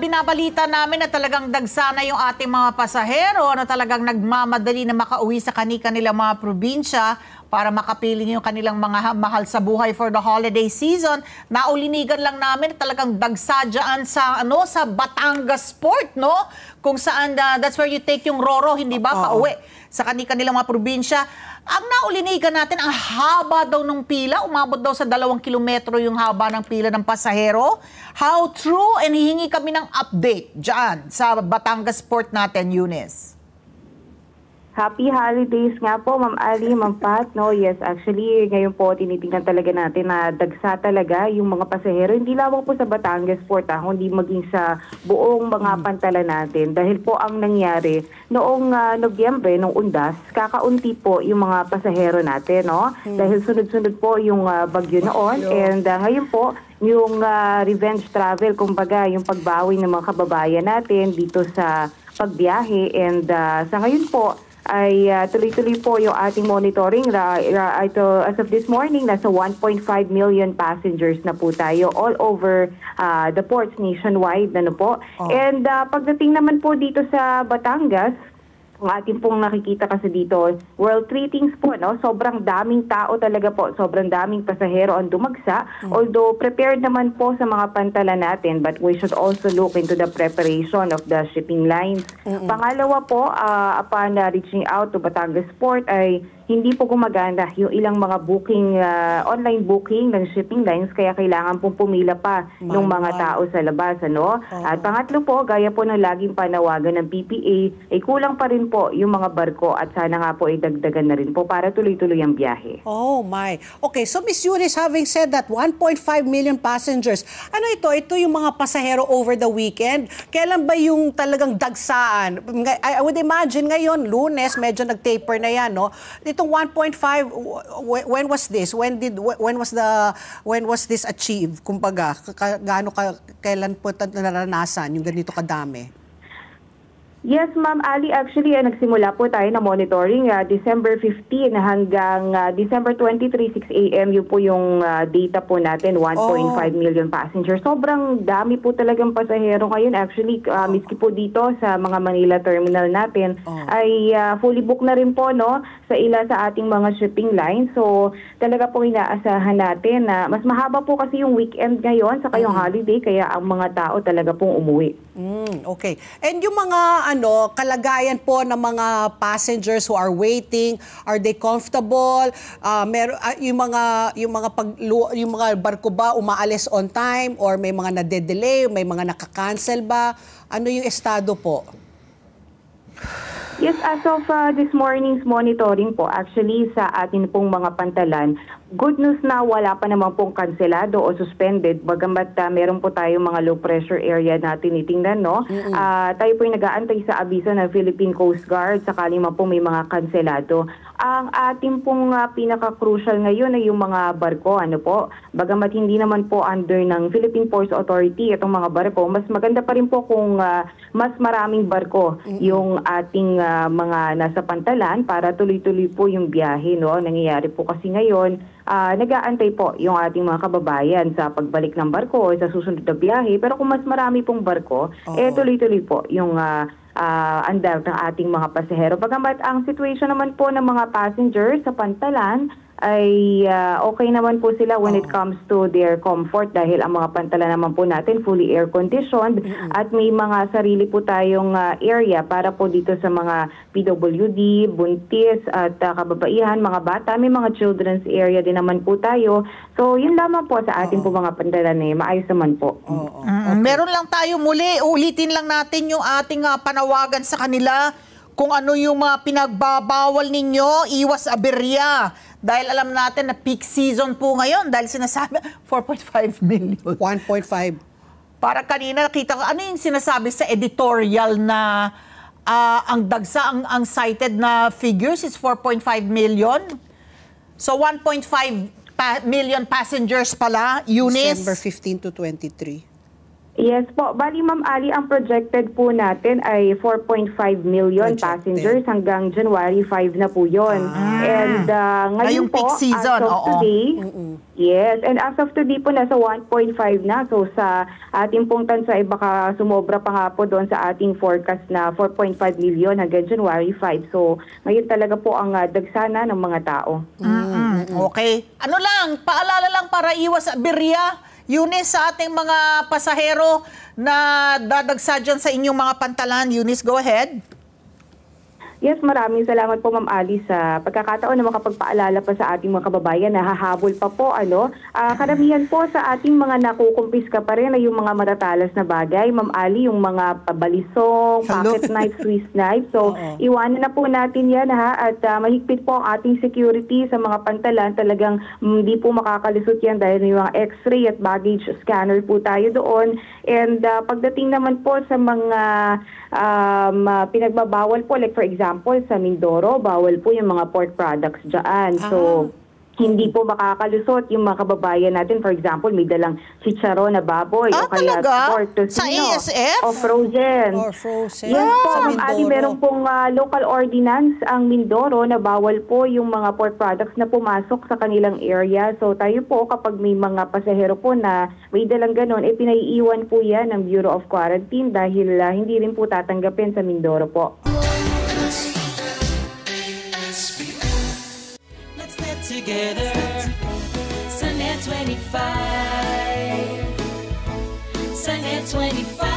Binabalita namin na talagang dagsana yung ating mga pasahero na talagang nagmamadali na makauwi sa kanilang mga probinsya para makapiling yung kanilang mga mahal sa buhay for the holiday season. Naulinigan lang namin talagang dagsa dyan sa, sa Batangas Port, no? Kung saan, that's where you take yung Roro, hindi ba? Pauwi sa kanilang mga probinsya. Ang naulinigan natin, ang haba daw ng pila, umabot daw sa 2 kilometro yung haba ng pila ng pasahero. How true? And hihingi kami ng update dyan sa Batangas Port natin, Eunice. Happy holidays nga po, Ma'am Ali, Ma'am Pat. No, yes, actually, ngayon po tinitingnan talaga natin na dagsa talaga yung mga pasahero. Hindi lamang po sa Batangas Port, kundi maging sa buong mga pantala natin. Dahil po ang nangyari, noong Nobyembre, noong Undas, kakaunti po yung mga pasahero natin. No? Dahil sunod-sunod po yung bagyo noon. And ngayon po, yung revenge travel, kumbaga yung pagbawi ng mga kababayan natin dito sa pagbiyahe. And sa ngayon po, ay tuloy-tuloy po yung ating monitoring. As of this morning, nasa 1.5 million passengers na po tayo all over the ports nationwide. Ano po. And pagdating naman po dito sa Batangas, kung atin pong nakikita kasi dito, world greetings po, no? Sobrang daming tao talaga po, sobrang daming pasahero ang dumagsa. Although prepared naman po sa mga pantala natin, but we should also look into the preparation of the shipping lines. Pangalawa po, upon reaching out to Batangas Port ay hindi po gumagana yung ilang mga booking, online booking ng shipping lines, kaya kailangan pong pumila pa ng mga tao sa labas. Ano? At pangatlo po, gaya po ng laging panawagan ng PPA, ay kulang pa rin po yung mga barko at sana nga po ay dagdagan na rin po para tuloy-tuloy ang biyahe. Oh my. Okay, so Miss Eunice, having said that, 1.5 million passengers, ano ito? Ito yung mga pasahero over the weekend? Kailan ba yung talagang dagsaan? I would imagine ngayon, Lunes, medyo nag-taper na yan, no? Itong 1.5, when was this? When was this achieved? Kumbaga, kailan po naranasan yung ganito kadami? Yes, Ma'am Ali. Actually, nagsimula po tayo na monitoring December 15 hanggang December 23, 6 a.m. Yun po yung data po natin, 1.5 million passengers. Sobrang dami po talagang pasahero ngayon. Actually, miski po dito sa mga Manila terminal natin, ay fully booked na rin po, no, sa sa ating mga shipping lines. So, talaga po inaasahan natin na mas mahaba po kasi yung weekend ngayon, saka yung holiday, kaya ang mga tao talaga pong umuwi. Okay. And yung mga kalagayan po ng mga passengers who are waiting, are they comfortable? Yung mga barko ba umaalis on time or may mga nade-delay, may mga nakakancel ba? Ano yung estado po? Yes, as of this morning's monitoring po, actually sa atin pong mga pantalan, good news na wala pa naman pong kanselado o suspended, bagamat meron po tayong mga low pressure area na tinitingnan, no? Tayo po yung nag-aantay sa abiso ng Philippine Coast Guard sakali man po may mga kanselado. Ang ating pong pinaka-crucial ngayon ay yung mga barko, ano po? Bagamat hindi naman po under ng Philippine Ports Authority itong mga barko, mas maganda pa rin po kung mas maraming barko yung ating mga nasa pantalan para tuloy-tuloy po yung biyahe, no? Nangyayari po kasi ngayon, nag-aantay po yung ating mga kababayan sa pagbalik ng barko o sa susunod na biyahe. Pero kung mas marami pong barko, tuloy-tuloy po yung andar ng ating mga pasahero. Bagamat ang situation naman po ng mga passengers sa pantalan ay okay naman po sila when it comes to their comfort dahil ang mga pantalan naman po natin fully air-conditioned at may mga sarili po tayong area para po dito sa mga PWD, buntis at kababaihan, mga bata. May mga children's area din naman po tayo. So yun lamang po sa ating po mga pantalan maayos naman po. Meron lang tayo muli, ulitin lang natin yung ating panawagan sa kanila kung ano yung mga pinagbabawal ninyo, iwas aberya. Dahil alam natin na peak season po ngayon dahil sinasabi 4.5 million. 1.5. Para kanina nakita ko, ano yung sinasabi sa editorial na ang dagsa, ang cited na figures is 4.5 million? So 1.5 million passengers pala, Eunice? December 15 to 23. Yes po. Bali, Ma'am Ali, ang projected po natin ay 4.5 million Projected. passengers hanggang January 5 na po yun. And Ngayong ngayon po, peak season, as of oo. today, yes, and as of today po, nasa 1.5 na. So sa ating pong tansa, ay baka sumobra pa nga po doon sa ating forecast na 4.5 million hanggang January 5. So ngayon talaga po ang dagsana ng mga tao. Okay. Ano lang, paalala lang para iwas birya, Eunice, sa ating mga pasahero na dadagsa dyan sa inyong mga pantalan. Eunice, go ahead. Yes, maraming salamat po Ma'am Ali sa pagkakataon na makapagpaalala pa sa ating mga kababayan na hahabol pa po karamihan po sa ating mga nakukumpiska pa rin ay yung mga matatalas na bagay. Ma'am Ali, yung mga pabalisong, pocket knife, Swiss knife. So, iwanan na po natin yan at mahigpit po ang ating security sa mga pantalan. Talagang hindi po makakalusot yan dahil may mga x-ray at baggage scanner po tayo doon. And pagdating naman po sa mga pinagbabawal po, like for example, sa Mindoro, bawal po yung mga pork products dyan. So, hindi po makakalusot yung mga kababayan natin. For example, may dalang chicharon na baboy o kaya talaga? pork tocino. Sa ASF? O frozen. Or frozen. Yes po, Sa Ma'am Ali, Mindoro. meron pong local ordinance ang Mindoro na bawal po yung mga pork products na pumasok sa kanilang area. So tayo po, kapag may mga pasahero po na may dalang ganon, pinaiiwan po yan ng Bureau of Quarantine dahil hindi rin po tatanggapin sa Mindoro po. Let's get together. Sunday 25. Sunday 25.